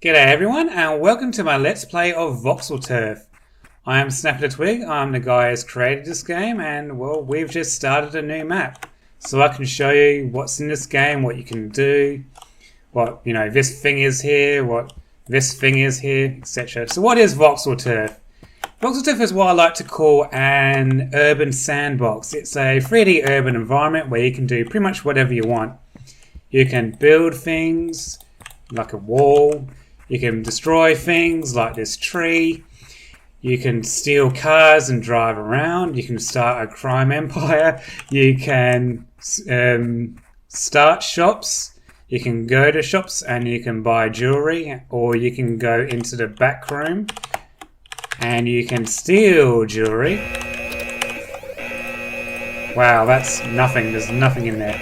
G'day everyone and welcome to my Let's Play of Voxel Turf. I am Snapper the Twig, I'm the guy who's created this game and well, we've just started a new map. So I can show you what's in this game, what you can do, what, this thing is here, what this thing is here, etc. So what is Voxel Turf? Voxel Turf is what I like to call an urban sandbox. It's a 3D urban environment where you can do pretty much whatever you want. You can build things like a wall. You can destroy things like this tree. You can steal cars and drive around. You can start a crime empire. You can start shops. You can go to shops and you can buy jewelry, or you can go into the back room and you can steal jewelry. Wow, that's nothing. There's nothing in there.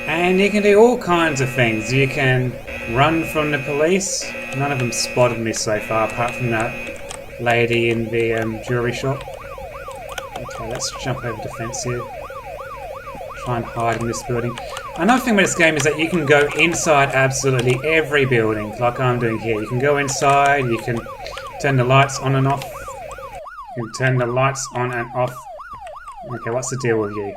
And you can do all kinds of things. You can run from the police. None of them spotted me so far, apart from that lady in the jewelry shop. Okay, let's jump over the fence here. Try and hide in this building. Another thing about this game is that you can go inside absolutely every building, like I'm doing here. You can go inside, you can turn the lights on and off. You can turn the lights on and off. Okay, what's the deal with you?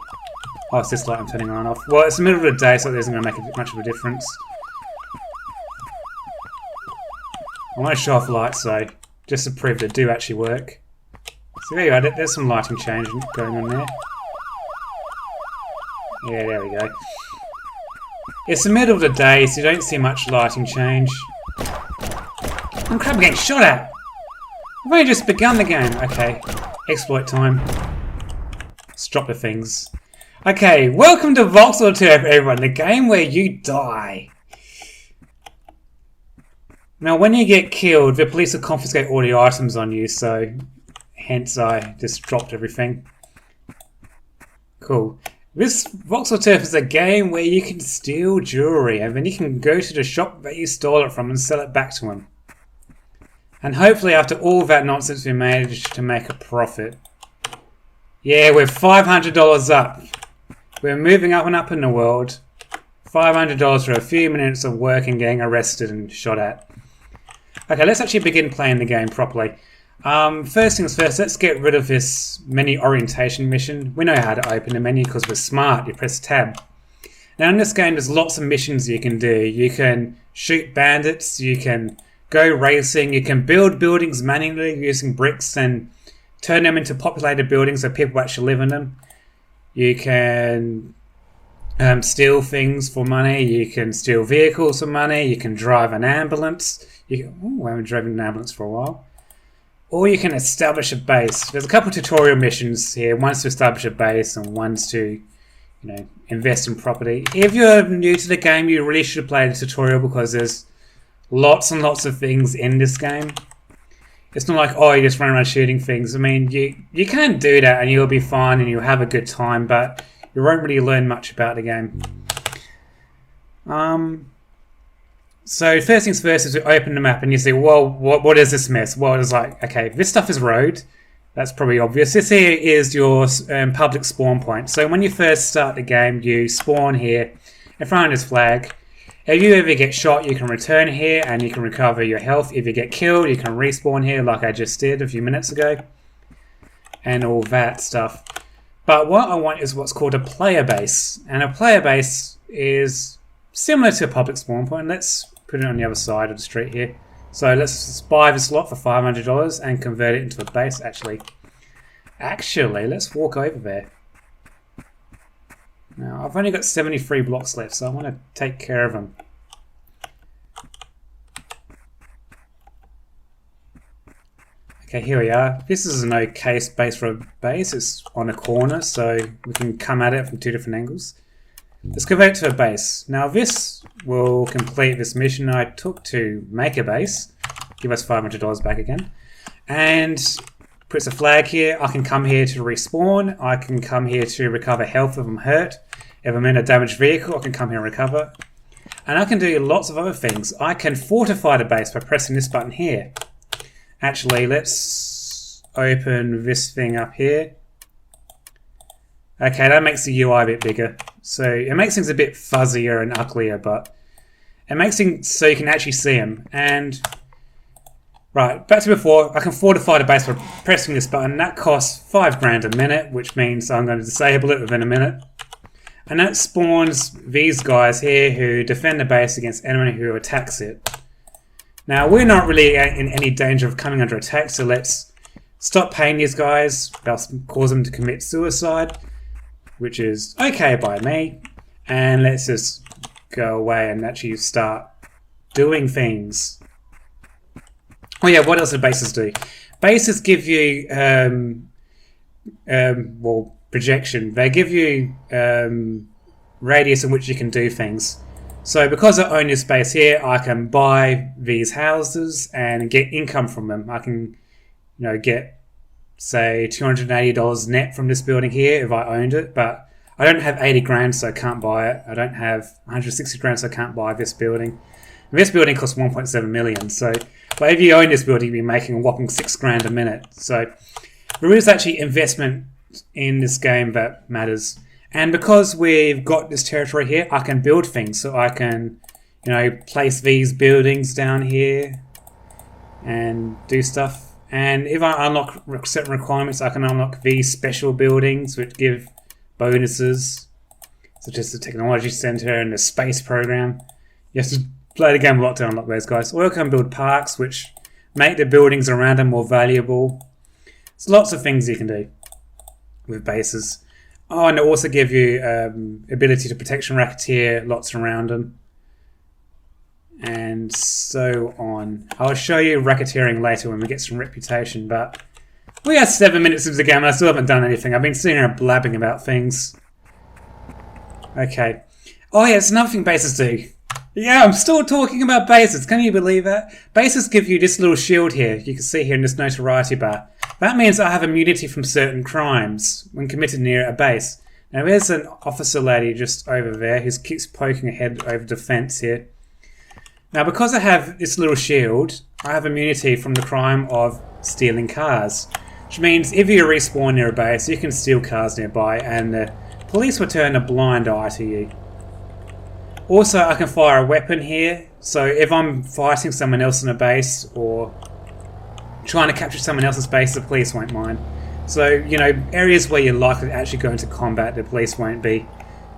Oh, it's this light I'm turning on and off. Well, it's the middle of the day, so it isn't going to make much of a difference. I want to show off lights though, just to prove they do actually work. So there you go, there's some lighting change going on there. Yeah, there we go. It's the middle of the day, so you don't see much lighting change. Oh crap, I'm getting shot at! I've only just begun the game. Okay, exploit time. Let's drop the things. Okay, welcome to Voxel Turf, everyone, the game where you die. Now, when you get killed, the police will confiscate all the items on you, so hence I just dropped everything. Cool. This Voxel Turf is a game where you can steal jewelry, and then you can go to the shop that you stole it from and sell it back to them. And hopefully, after all that nonsense, we managed to make a profit. Yeah, we're $500 up. We're moving up and up in the world. $500 for a few minutes of work and getting arrested and shot at. Okay, let's actually begin playing the game properly. First things first, let's get rid of this menu orientation mission. We know how to open the menu because we're smart. You press tab. Now in this game there's lots of missions you can do. You can shoot bandits, you can go racing, you can build buildings manually using bricks and turn them into populated buildings so people actually live in them. You can steal things for money, you can steal vehicles for money, you can drive an ambulance. I haven't driven an ambulance for a while. Or you can establish a base. There's a couple of tutorial missions here. One's to establish a base and one's to, invest in property. If you're new to the game, you really should play the tutorial because there's lots and lots of things in this game. It's not like, oh, you just run around shooting things. I mean, you can do that and you'll be fine and you'll have a good time, but you won't really learn much about the game. So first things first is we open the map and you see, well, what is this mess? Well, it's like, okay, this stuff is road. That's probably obvious. This here is your public spawn point. So when you first start the game, you spawn here in front of this flag. If you ever get shot, you can return here and you can recover your health. If you get killed, you can respawn here like I just did a few minutes ago. And all that stuff. But what I want is what's called a player base. And a player base is similar to a public spawn point. Let's put it on the other side of the street here. So let's buy this lot for $500 and convert it into a base. Actually, let's walk over there. Now, I've only got 73 blocks left, so I want to take care of them. Okay, here we are. This is an okay space for a base. It's on a corner, so we can come at it from two different angles. Let's convert it to a base. Now this will complete this mission I took to make a base. Give us $500 back again. And puts a flag here. I can come here to respawn. I can come here to recover health if I'm hurt. If I'm in a damaged vehicle, I can come here and recover. And I can do lots of other things. I can fortify the base by pressing this button here. Actually, let's open this thing up here. Okay, that makes the UI a bit bigger. So it makes things a bit fuzzier and uglier, but It makes things so you can actually see them. And right, back to before, I can fortify the base by pressing this button. That costs 5 grand a minute, which means I'm going to disable it within a minute. And that spawns these guys here who defend the base against anyone who attacks it. Now, we're not really in any danger of coming under attack, so let's stop paying these guys. They'll cause them to commit suicide, which is okay by me. And let's just go away and actually start doing things. Oh yeah, what else do bases do? Bases give you, well, projection. They give you radius in which you can do things. So because I own this base here, I can buy these houses and get income from them. I can, get, say, $280 net from this building here if I owned it, but I don't have 80 grand, so I can't buy it. I don't have 160 grand, so I can't buy this building. And this building costs 1.7 million, so but if you own this building, you'll be making a whopping 6 grand a minute. So there is actually investment in this game that matters. And because we've got this territory here, I can build things. So I can, place these buildings down here and do stuff. And if I unlock certain requirements, I can unlock these special buildings which give bonuses, such as the technology center and the space program. You have to play the game a lot to unlock those guys. Or I can build parks which make the buildings around them more valuable. There's lots of things you can do with bases. Oh, and it also give you ability to protection racketeer lots around them. And so on. I'll show you racketeering later when we get some reputation, but we have 7 minutes into the game and I still haven't done anything. I've been sitting here blabbing about things. Okay. Oh yeah, it's another thing bases do. Yeah, I'm still talking about bases. Can you believe that? Bases give you this little shield here. You can see here in this notoriety bar. That means I have immunity from certain crimes when committed near a base. Now there's an officer lady just over there who keeps poking ahead over the fence here. Now because I have this little shield, I have immunity from the crime of stealing cars. Which means if you respawn near a base, you can steal cars nearby and the police will turn a blind eye to you. Also, I can fire a weapon here, so if I'm fighting someone else in a base or trying to capture someone else's base, the police won't mind. So, areas where you're likely to actually go into combat, the police won't be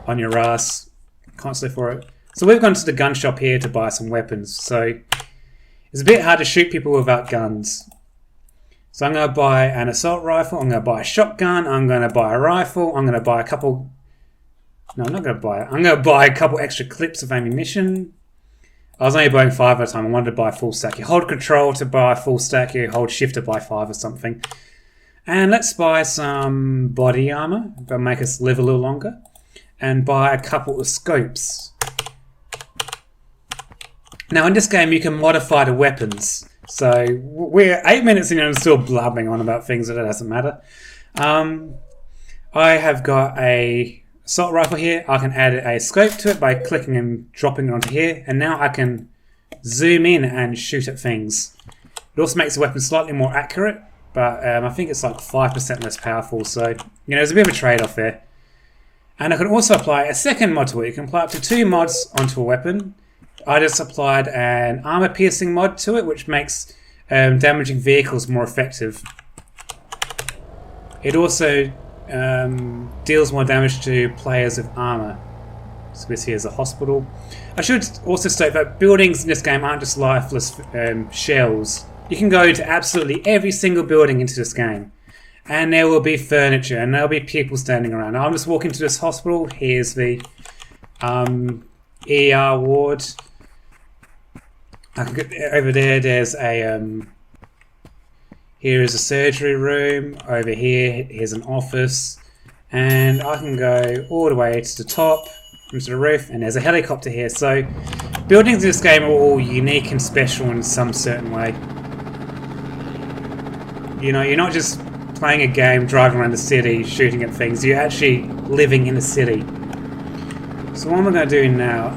on your ass constantly for it. So we've gone to the gun shop here to buy some weapons. So it's a bit hard to shoot people without guns. So I'm going to buy an assault rifle, I'm going to buy a shotgun, I'm going to buy a rifle, I'm going to buy a couple... No, I'm not going to buy it. I'm going to buy a couple extra clips of ammunition. I was only buying 5 at a time. I wanted to buy a full stack. You hold control to buy a full stack. You hold shift to buy 5 or something. And let's buy some body armor. That'll make us live a little longer. And buy a couple of scopes. Now in this game you can modify the weapons. So we're 8 minutes in and I'm still blabbing on about things, that it doesn't matter. I have got a assault rifle here. I can add a scope to it by clicking and dropping it onto here, and now I can zoom in and shoot at things. It also makes the weapon slightly more accurate, but I think it's like 5% less powerful, so there's a bit of a trade-off there. And I can also apply a second mod to it. You can apply up to 2 mods onto a weapon. I just applied an armor piercing mod to it, which makes damaging vehicles more effective. It also deals more damage to players with armor. So this here is a hospital. I should also state that buildings in this game aren't just lifeless shells. You can go to absolutely every single building into this game, and there will be furniture and there'll be people standing around. Now, I'm just walking to this hospital. Here's the ER ward. I can get over there. There's a here is a surgery room. Over here, here's an office. And I can go all the way to the top, into the roof, and there's a helicopter here. So, buildings in this game are all unique and special in some certain way. You're not just playing a game, driving around the city, shooting at things. You're actually living in the city. So what am I going to do now?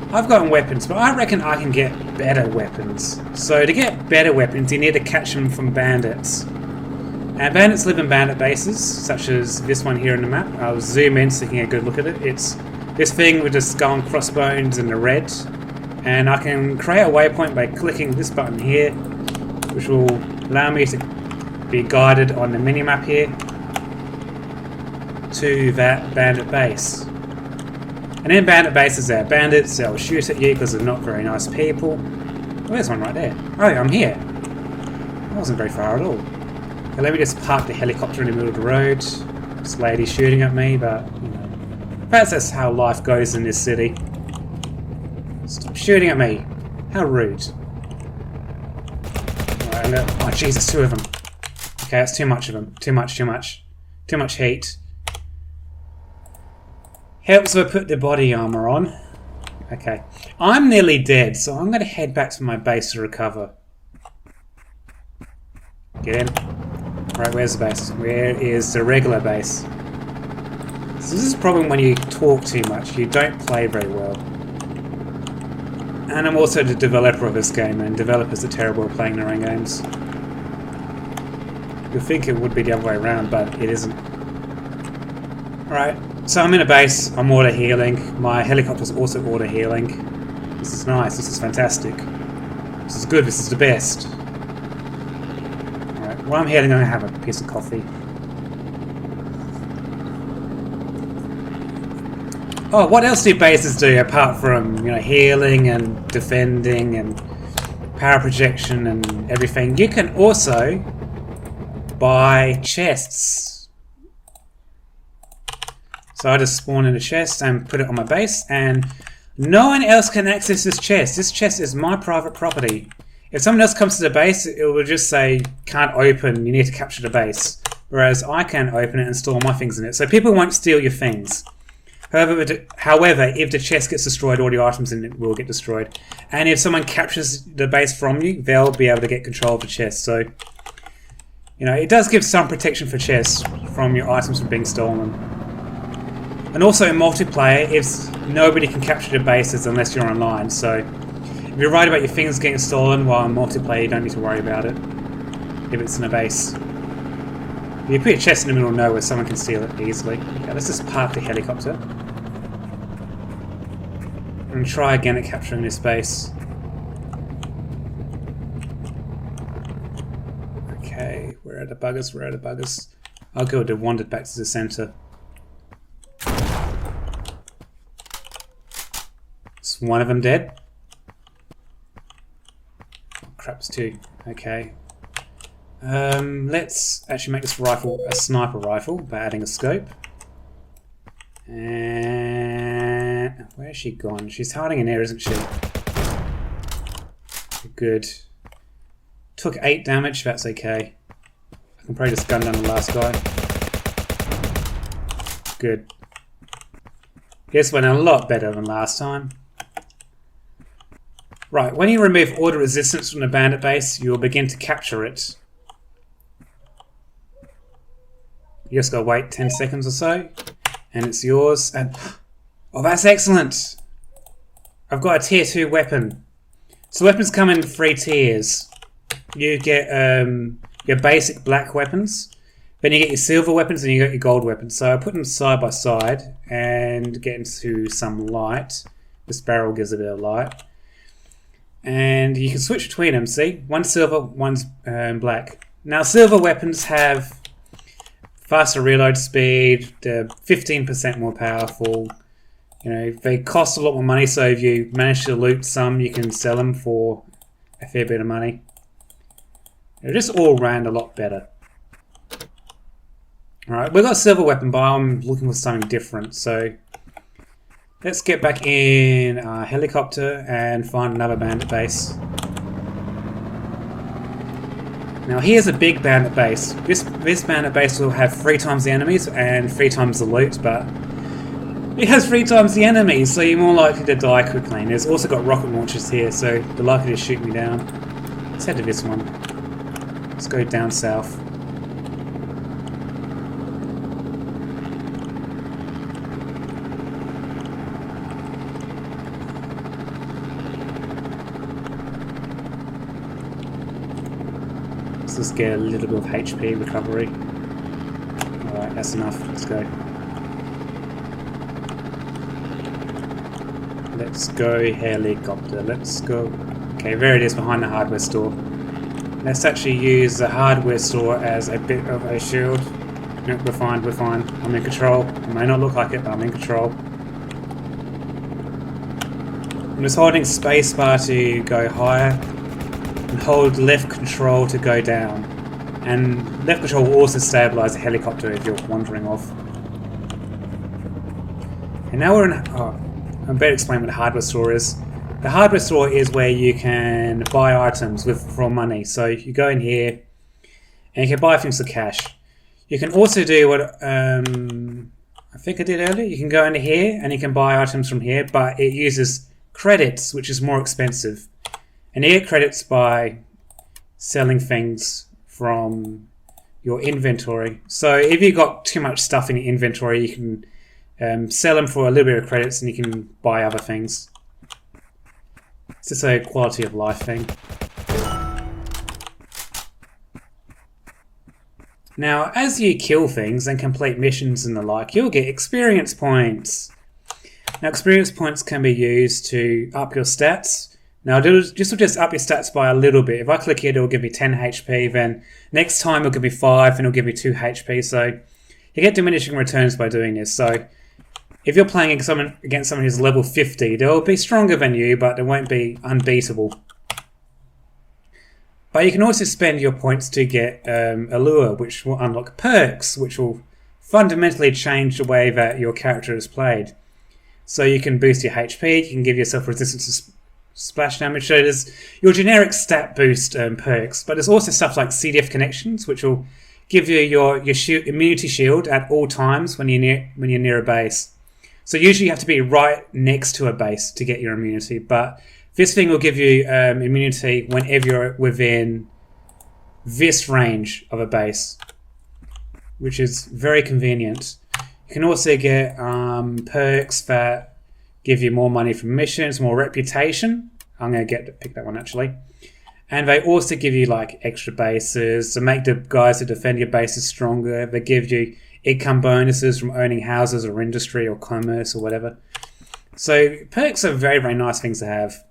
I've gotten weapons, but I reckon I can get better weapons. So to get better weapons, you need to catch them from bandits. And bandits live in bandit bases, such as this one here in the map. I'll zoom in so you can get a good look at it. It's this thing with the skull and crossbones in the red. And I can create a waypoint by clicking this button here, which will allow me to be guided on the minimap here to that bandit base. And in bandit bases there are bandits, they'll shoot at you because they're not very nice people. Oh, there's one right there. Oh, I'm here. That wasn't very far at all. Okay, let me just park the helicopter in the middle of the road. This lady's shooting at me, but, you know, perhaps that's how life goes in this city. Stop shooting at me. How rude. Right, oh, Jesus, 2 of them. Okay, that's too much of them. Too much. Too much heat. Helps if I put the body armor on. Okay. I'm nearly dead, so I'm going to head back to my base to recover. Get in. Right, where's the base? Where is the regular base? So this is a problem when you talk too much. You don't play very well. And I'm also the developer of this game, and developers are terrible at playing their own games. You'd think it would be the other way around, but it isn't. Alright, so I'm in a base, I'm auto healing. My helicopter's also auto healing. This is nice, this is fantastic. This is good, this is the best. Alright, while I'm healing, I'm going to have a piece of coffee. Oh, what else do bases do apart from, you know, healing and defending and power projection and everything? You can also buy chests. So I just spawn in a chest and put it on my base, and no one else can access this chest. This chest is my private property. If someone else comes to the base, it will just say, can't open, you need to capture the base. Whereas I can open it and store my things in it. So people won't steal your things. However, if the chest gets destroyed, all the items in it will get destroyed. And if someone captures the base from you, they'll be able to get control of the chest. So, you know, it does give some protection for chests from your items from being stolen. And also in multiplayer, nobody can capture the bases unless you're online. So, if you're worried about your things getting stolen while in multiplayer, you don't need to worry about it if it's in a base. If you put your chest in the middle of nowhere, someone can steal it easily. Okay, let's just park the helicopter. And try again at capturing this base. Okay, where are the buggers? Where are the buggers? Oh good, they've wandered back to the centre. Is one of them dead? Oh, crap's 2. Okay. Let's actually make this rifle a sniper rifle by adding a scope. And where's she gone? She's hiding in there, isn't she? Good. Took 8 damage, that's okay. I can probably just gun down the last guy. Good. This went a lot better than last time. Right, when you remove all the resistance from the bandit base, you'll begin to capture it. You just gotta wait 10 seconds or so, and it's yours. And oh, that's excellent! I've got a tier 2 weapon. So weapons come in 3 tiers. You get your basic black weapons, then you get your silver weapons, and you get your gold weapons. So I put them side by side and get into some light. This barrel gives a bit of light. And you can switch between them, see? One's silver, one's black. Now silver weapons have faster reload speed, they're 15% more powerful. You know, they cost a lot more money, so if you manage to loot some, you can sell them for a fair bit of money. They're just all round a lot better. Alright, we've got a silver weapon, but I'm looking for something different, so let's get back in our helicopter and find another bandit base. Now here's a big bandit base. This bandit base will have 3 times the enemies and 3 times the loot, but it has 3 times the enemies, so you're more likely to die quickly. And there's also got rocket launchers here, so they're likely to shoot me down. Let's head to this one. Let's go down south. Let's get a little bit of HP recovery. Alright, that's enough. Let's go. Let's go helicopter. Let's go. Okay, there it is behind the hardware store. Let's actually use the hardware store as a bit of a shield. Nope, we're fine, we're fine. I'm in control. It may not look like it, but I'm in control. I'm just holding spacebar to go higher, and hold left control to go down. And left control will also stabilise the helicopter if you're wandering off. And now we're in... Oh, I better explain what the hardware store is. The hardware store is where you can buy items for money. So you go in here, and you can buy things for cash. You can also do what I think I did earlier. You can go into here and you can buy items from here, but it uses credits, which is more expensive. And you get credits by selling things from your inventory. So if you've got too much stuff in your inventory, you can sell them for a little bit of credits and you can buy other things. It's just a quality of life thing. Now, as you kill things and complete missions and the like, you'll get experience points. Now, experience points can be used to up your stats. Now, this will just up your stats by a little bit. If I click here, it'll give me 10 HP. Then next time it'll give me 5 and it'll give me 2 HP. So you get diminishing returns by doing this. So if you're playing against someone who's level 50, they'll be stronger than you, but they won't be unbeatable. But you can also spend your points to get a lure, which will unlock perks, which will fundamentally change the way that your character is played. So you can boost your HP, you can give yourself resistance to splash damage. So there's your generic stat boost perks, but there's also stuff like CDF connections, which will give you your immunity shield at all times when you're near a base. So usually you have to be right next to a base to get your immunity, but this thing will give you immunity whenever you're within this range of a base, which is very convenient. You can also get perks that give you more money from missions, more reputation. I'm going to pick that one actually. And they also give you like extra bases to make the guys who defend your bases stronger. They give you income bonuses from owning houses or industry or commerce or whatever. So perks are very, very nice things to have.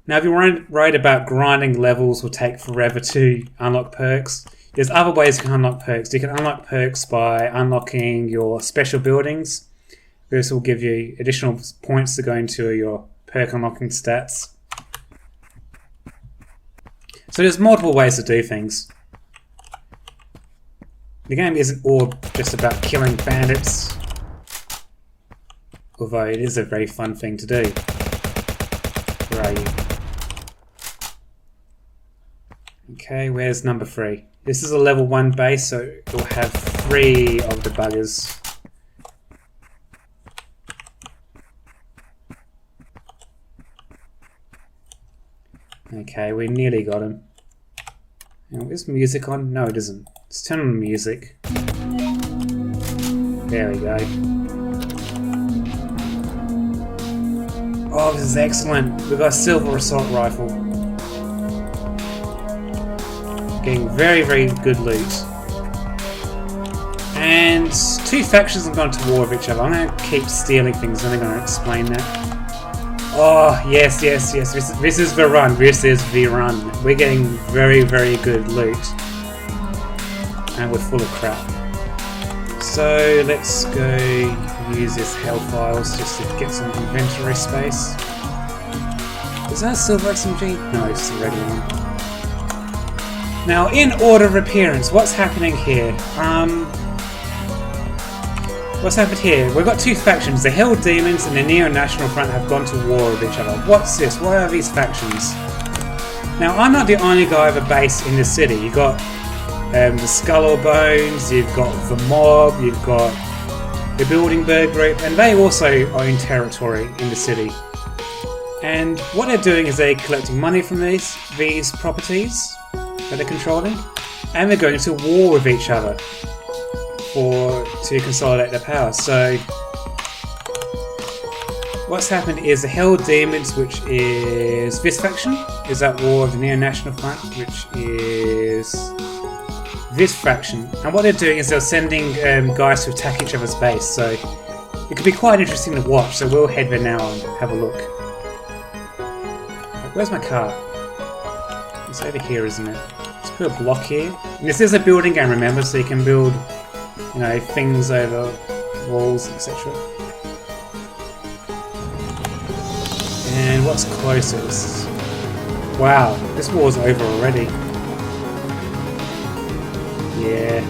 Now, if you're worried about grinding levels will take forever to unlock perks, there's other ways you can unlock perks. You can unlock perks by unlocking your special buildings. This will give you additional points to go into your perk unlocking stats. So there's multiple ways to do things. The game isn't all just about killing bandits, although it is a very fun thing to do. Where are you? Okay, where's number 3? This is a level 1 base, so it will have 3 of the buggers. Okay, we nearly got him. Now, is music on? No, it isn't. Let's turn on the music. There we go. Oh, this is excellent. We've got a silver assault rifle. Getting very, very good loot. And 2 factions have gone to war with each other. I'm going to keep stealing things and I'm going to explain that. Oh, yes, yes, yes. This is the run. This is the run. We're getting very, very good loot. And we're full of crap. So let's go use this hell files just to get some inventory space. Is that a silver SMG? No, it's a regular one. Now, in order of appearance, what's happening here? What's happened here? We've got 2 factions. The Hell Demons and the Neo-National Front have gone to war with each other. What's this? What are these factions? Now, I'm not the only guy with a base in the city. You've got the Skull or Bones, you've got the Mob, you've got the Bilderberg Group, and they also own territory in the city. And what they're doing is they're collecting money from these properties that they're controlling, and they're going to war with each other to consolidate their power. So what's happened is the Hell Demons, which is this faction, is at war with the Neo-National Front, which is this faction. And what they're doing is they're sending guys to attack each other's base. So it could be quite interesting to watch, so we'll head there now and have a look. Where's my car? It's over here, isn't it? Let's put a block here. And this is a building game, remember, so you can build, you know, things over walls, etc. And what's closest? Wow, this war's over already. Yeah.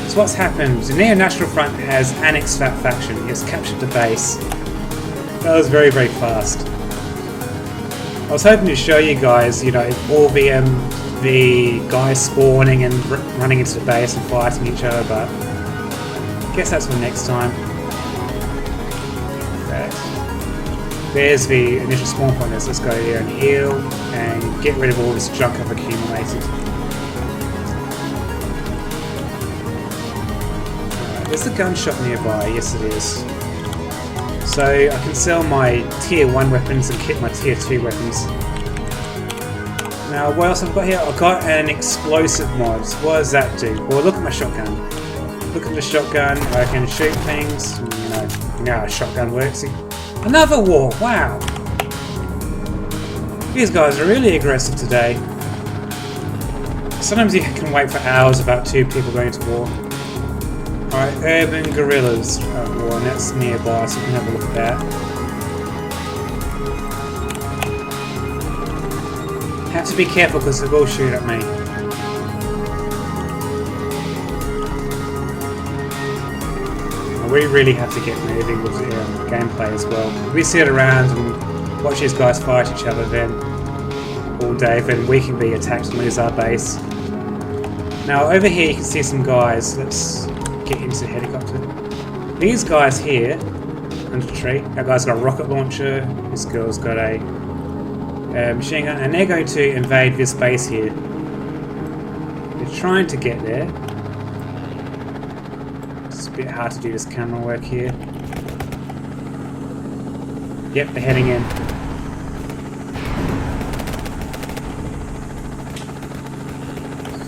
So what's happened? The Neo-National Front has annexed that faction. It's captured the base. That was very, very fast. I was hoping to show you guys, you know, all the guys spawning and running into the base and fighting each other, but I guess that's for next time. There's the initial spawn point. Let's go there and heal and get rid of all this junk I've accumulated. There's a gun shop nearby. Yes, it is. So I can sell my tier 1 weapons and kit my tier 2 weapons. Now what else have I got here? I've got an explosive mod. What does that do? Well, look at my shotgun. Look at the shotgun. I can shoot things. You know how a shotgun works. Another war! Wow! These guys are really aggressive today. Sometimes you can wait for hours without 2 people going to war. Alright, urban guerrillas at war, and that's nearby, so we can have a look at that. Have to be careful because they will shoot at me. We really have to get moving with the gameplay as well. If we sit around and watch these guys fight each other then all day, then we can be attacked and lose our base. Now over here you can see some guys. Let's get into the helicopter. These guys here, under the tree, that guy's got a rocket launcher, this girl's got a machine gun, and they're going to invade this base here. They're trying to get there. It's a bit hard to do this camera work here. Yep, they're heading in.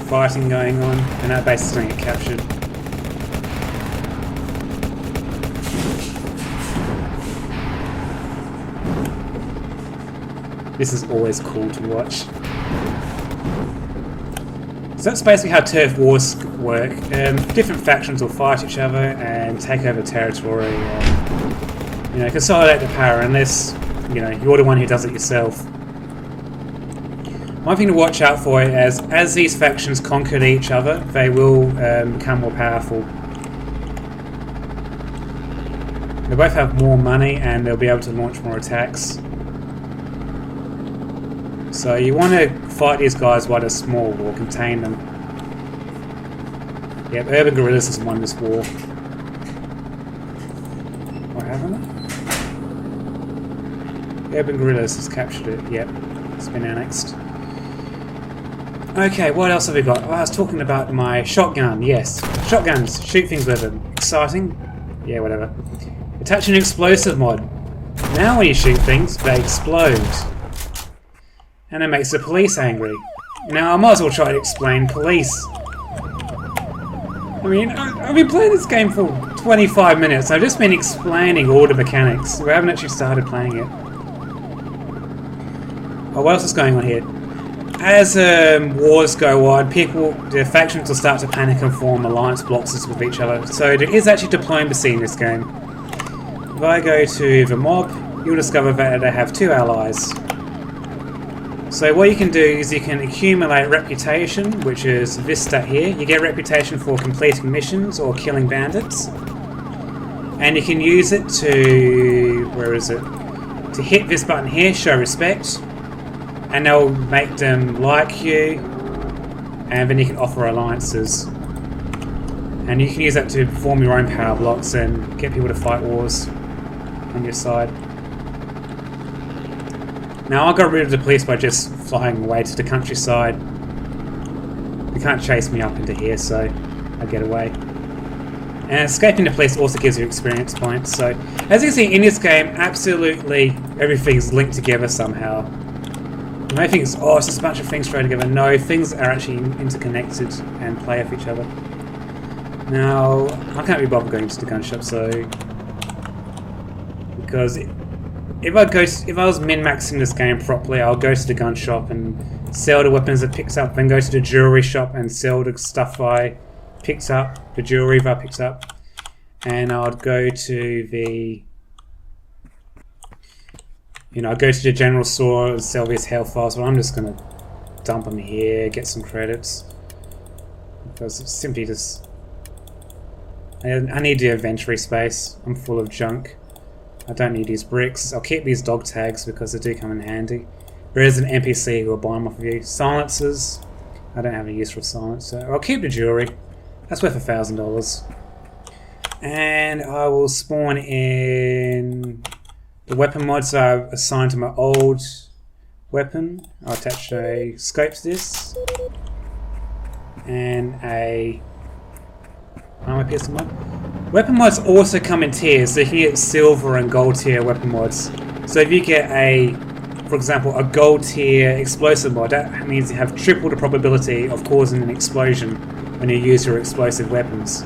Fighting going on, and that base is going to get captured. This is always cool to watch. So that's basically how turf wars work. Different factions will fight each other and take over territory and, you know, consolidate the power unless, you know, you're the one who does it yourself. One thing to watch out for is as these factions conquer each other, they will become more powerful. They both have more money and they'll be able to launch more attacks. So you want to fight these guys while they're small or contain them. Yep, urban guerrillas has won this war. What happened? Urban guerrillas has captured it. Yep, it's been annexed. Okay, what else have we got? Oh, I was talking about my shotgun. Yes, shotguns. Shoot things with them. Exciting? Yeah, whatever. Attach an explosive mod. Now when you shoot things, they explode. And it makes the police angry. Now I might as well try to explain police. I mean, I've been playing this game for 25 minutes. I've just been explaining all the mechanics. We haven't actually started playing it. Oh, what else is going on here? As wars go on, the factions will start to panic and form alliance blocks with each other. So there is actually diplomacy in this game. If I go to the mob, you'll discover that they have 2 allies. So what you can do is you can accumulate reputation, which is this stat here. You get reputation for completing missions or killing bandits. And you can use it to, where is it? To hit this button here, show respect. And they'll make them like you. And then you can offer alliances. And you can use that to form your own power blocks and get people to fight wars on your side. Now I got rid of the police by just flying away to the countryside. They can't chase me up into here, so I get away. And escaping the police also gives you experience points. So as you can see in this game, absolutely everything's linked together somehow. You may think, oh, it's just a bunch of things thrown together. No, things are actually interconnected and play off each other. Now, I can't be bothered going to the gun shop, so... Because if I was min-maxing this game properly, I'll go to the gun shop and sell the weapons I picked up, then go to the jewelry shop and sell the stuff I picked up, the jewelry I picked up, and I'd go to the... I'd go to the general store and sell these health files, but I'm just going to dump them here, get some credits. Because it's simply just... I need the inventory space. I'm full of junk. I don't need these bricks. I'll keep these dog tags because they do come in handy. There is an NPC who will buy them off of you. Silencers. I don't have a use for a silencer. I'll keep the jewelry. That's worth $1,000. And I will spawn in the weapon mods I've assigned to my old weapon. I'll attach a scope to this. And a armor piercing mod. Weapon mods also come in tiers, so you can get silver and gold tier weapon mods. So if you get for example, a gold tier explosive mod, that means you have triple the probability of causing an explosion when you use your explosive weapons.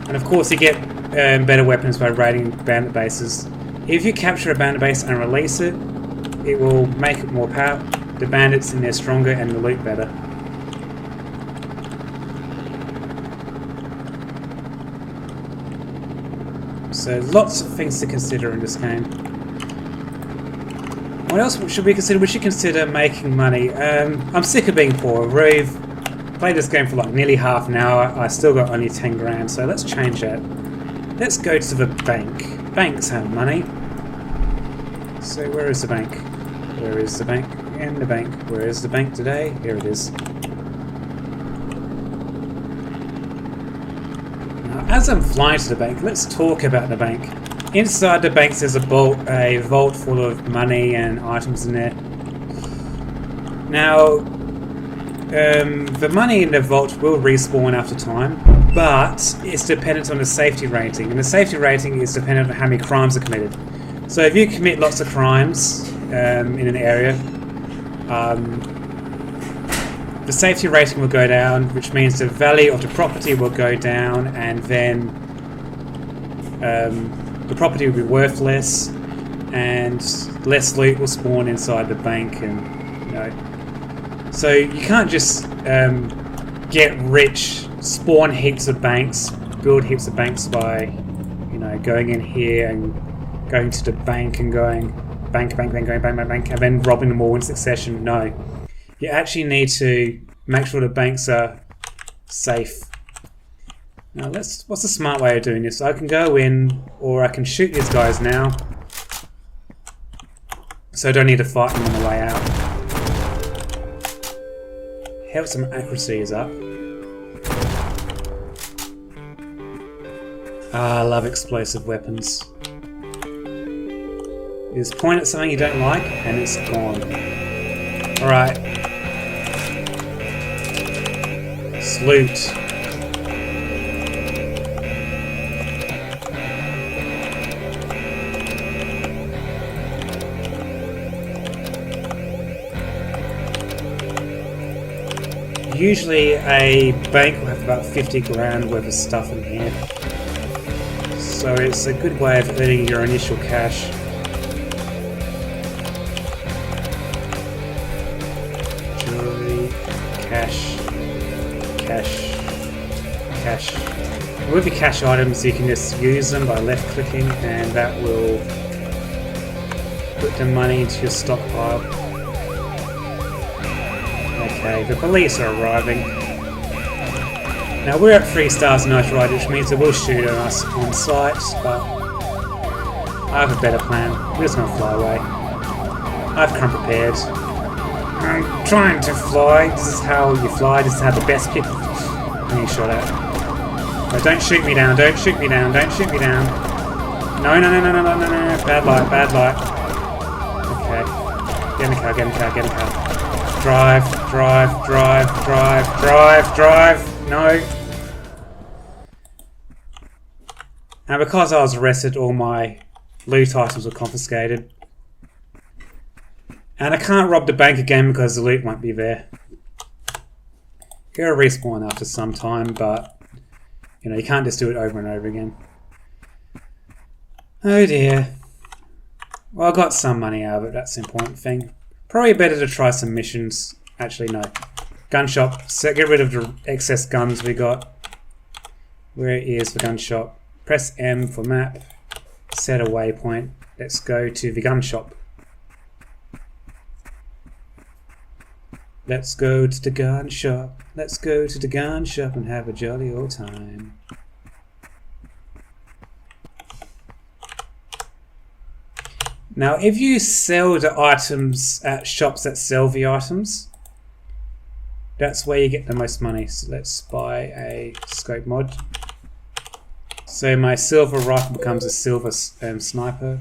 And of course you get better weapons by raiding bandit bases. If you capture a bandit base and release it, it will make it more powerful. The bandits in there stronger and the loot better. So lots of things to consider in this game. What else should we consider? We should consider making money. I'm sick of being poor. We've played this game for like nearly half an hour. I still got only 10 grand, so let's change that. Let's go to the bank. Banks have money. So where is the bank? Where is the bank? In the bank. Where is the bank today? Here it is. As I'm flying to the bank, let's talk about the bank. Inside the bank there's a vault full of money and items in there. Now, the money in the vault will respawn after time, but it's dependent on the safety rating, and the safety rating is dependent on how many crimes are committed. So if you commit lots of crimes in an area, the safety rating will go down, which means the value of the property will go down, and then the property will be worth less, and less loot will spawn inside the bank. And so you can't just get rich, spawn heaps of banks, build heaps of banks by going in here and going to the bank and going bank, bank, bank, going bank, bank, bank, and then robbing them all in succession. No. You actually need to make sure the banks are safe. Now what's the smart way of doing this? I can go in, or I can shoot these guys now. So I don't need to fight them on the way out. Help some accuracy is up. Ah, I love explosive weapons. You just point at something you don't like and it's gone. Alright. Loot. Usually a bank will have about 50 grand worth of stuff in here. So it's a good way of earning your initial cash. Jewelry, cash. Cash. With the cash items you can just use them by left clicking, and that will put the money into your stockpile. Okay, the police are arriving. Now we're at 3 stars notoriety, which means they will shoot at us on sight, but I have a better plan. We're just going to fly away. I've come prepared. I'm trying to fly. This is how you fly. This is how the best people... And you shot at. No, don't shoot me down. Don't shoot me down. Don't shoot me down. No. Bad light. Bad light. Okay. Get in the car. Get in the car. Get in the car. Drive. No. And because I was arrested, all my loot items were confiscated. And I can't rob the bank again because the loot won't be there. It'll respawn after some time, but you know, you can't just do it over and over again. Oh dear. Well, I got some money out of it, that's the important thing. Probably better to try some missions. Actually, no. Gun shop. So get rid of the excess guns we got. Where is the gun shop? Press M for map. Set a waypoint. Let's go to the gun shop. Let's go to the gun shop. Let's go to the gun shop and have a jolly old time. Now, if you sell the items at shops that sell the items, that's where you get the most money. So let's buy a scope mod. So my silver rifle becomes a silver sniper.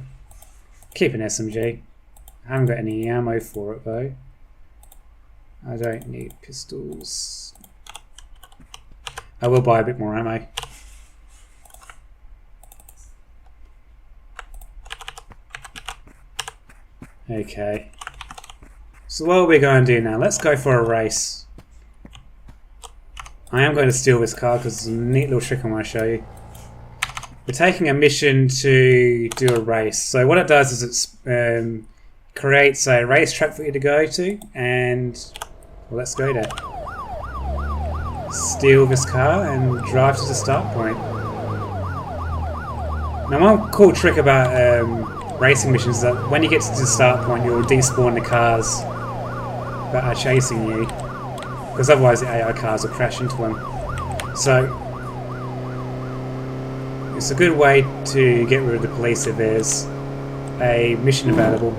Keep an SMG. I haven't got any ammo for it though. I don't need pistols. I will buy a bit more ammo. Okay. So what are we going to do now? Let's go for a race. I am going to steal this car because it's a neat little trick I want to show you. We're taking a mission to do a race. So what it does is it creates a racetrack for you to go to, and well, let's go there. Steal this car and drive to the start point. Now one cool trick about racing missions is that when you get to the start point, you'll despawn the cars that are chasing you, because otherwise the AI cars will crash into them. So it's a good way to get rid of the police if there's a mission available.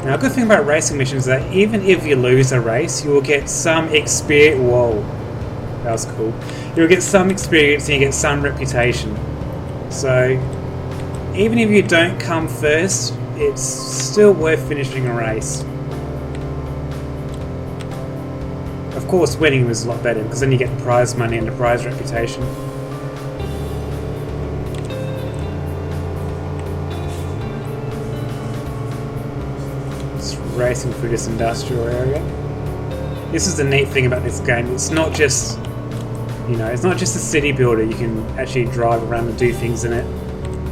Now, a good thing about racing missions is that even if you lose a race, you will get some experience. Whoa, that was cool. You'll get some experience and you get some reputation. So, even if you don't come first, it's still worth finishing a race. Of course, winning was a lot better because then you get the prize money and the prize reputation. Racing through this industrial area. This is the neat thing about this game. It's not just, you know, it's not just a city builder. You can actually drive around and do things in it.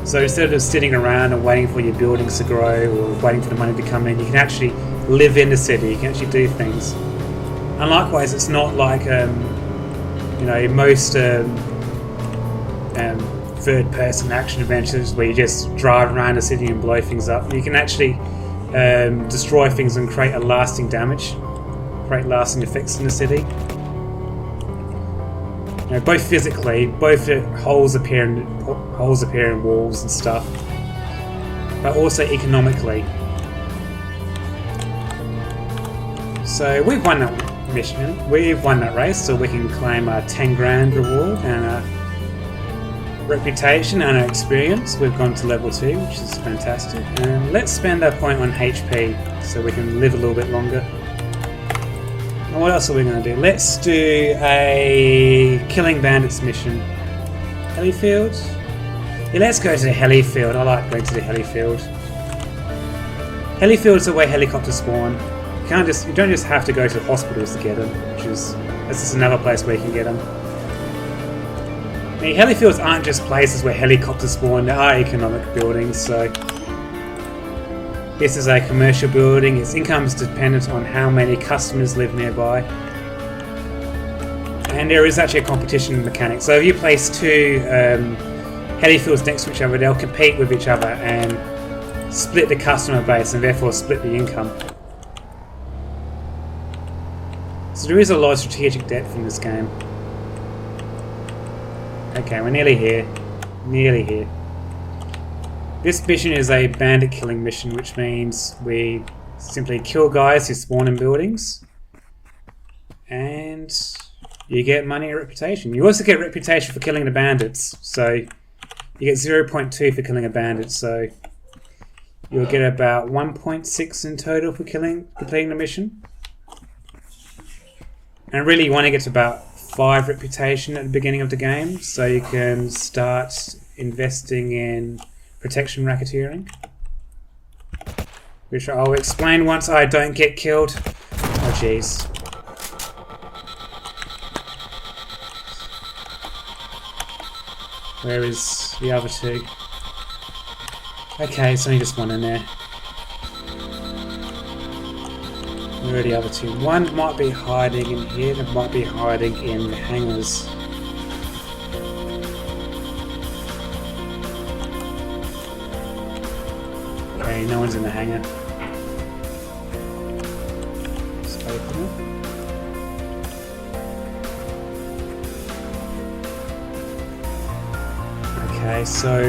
So instead of sitting around and waiting for your buildings to grow or waiting for the money to come in, you can actually live in the city. You can actually do things. And likewise, it's not like you know, most third-person action adventures where you just drive around the city and blow things up. You can actually destroy things and create a lasting damage, create lasting effects in the city. You know, both physically, both holes appear in walls and stuff, but also economically. So we've won that mission, we've won that race, so we can claim a 10 grand reward and a reputation and our experience. We've gone to level 2, which is fantastic. And let's spend our point on HP so we can live a little bit longer. And what else are we going to do? Let's do a killing bandits mission. Helifield? Yeah, let's go to the helifield. I like going to the helifield. Helifield's the way helicopters spawn. You don't just have to go to the hospitals to get them, this is another place where you can get them. The helifields aren't just places where helicopters spawn, they are economic buildings, so this is a commercial building. Its income is dependent on how many customers live nearby. And there is actually a competition mechanic. So if you place two helifields next to each other, they'll compete with each other and split the customer base and therefore split the income. So there is a lot of strategic depth in this game. Okay, we're nearly here. Nearly here. This mission is a bandit killing mission, which means we simply kill guys who spawn in buildings. And you get money and reputation. You also get reputation for killing the bandits. So you get 0.2 for killing a bandit. So you'll get about 1.6 in total for completing the mission. And really you want to get to about 5 reputation at the beginning of the game, so you can start investing in protection racketeering, which I'll explain once I don't get killed. Oh jeez. Where is the other two? Okay, it's only just one in there. Where are the other two? One might be hiding in here, and might be hiding in the hangars. Okay, no one's in the hangar. Let's open it. Okay, so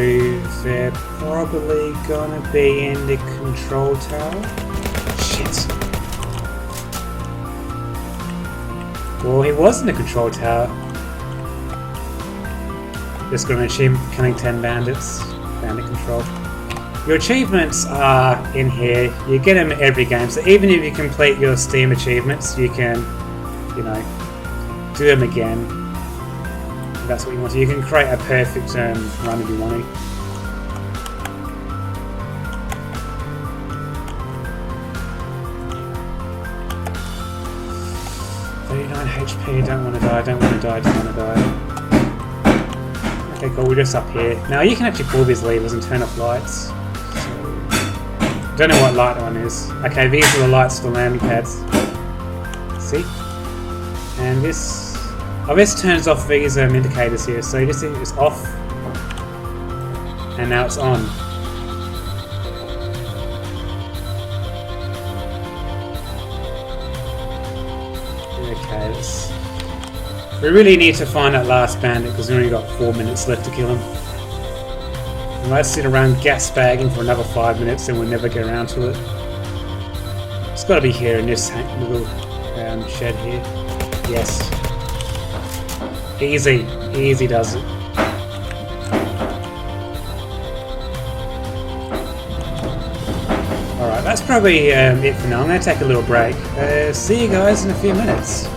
they're probably gonna be in the control tower. Shit. Well, he was in the control tower. Just got an achievement for killing 10 bandits. Bandit control. Your achievements are in here. You get them every game. So even if you complete your Steam achievements, you can, you know, do them again. If that's what you want to. You can create a perfect run if you want to. HP, don't want to die, don't want to die, don't want to die. Okay, cool, we're just up here. Now you can actually pull these levers and turn off lights. So, don't know what light one is. Okay, these are the lights for the landing pads. See? And this... oh, this turns off these indicators here. So this is off. And now it's on. Okay, we really need to find that last bandit because we've only got 4 minutes left to kill him. And let's sit around gas bagging for another 5 minutes and we'll never get around to it. It's got to be here in this little shed here. Yes. Easy. Easy does it. Alright, that's probably it for now. I'm going to take a little break. See you guys in a few minutes.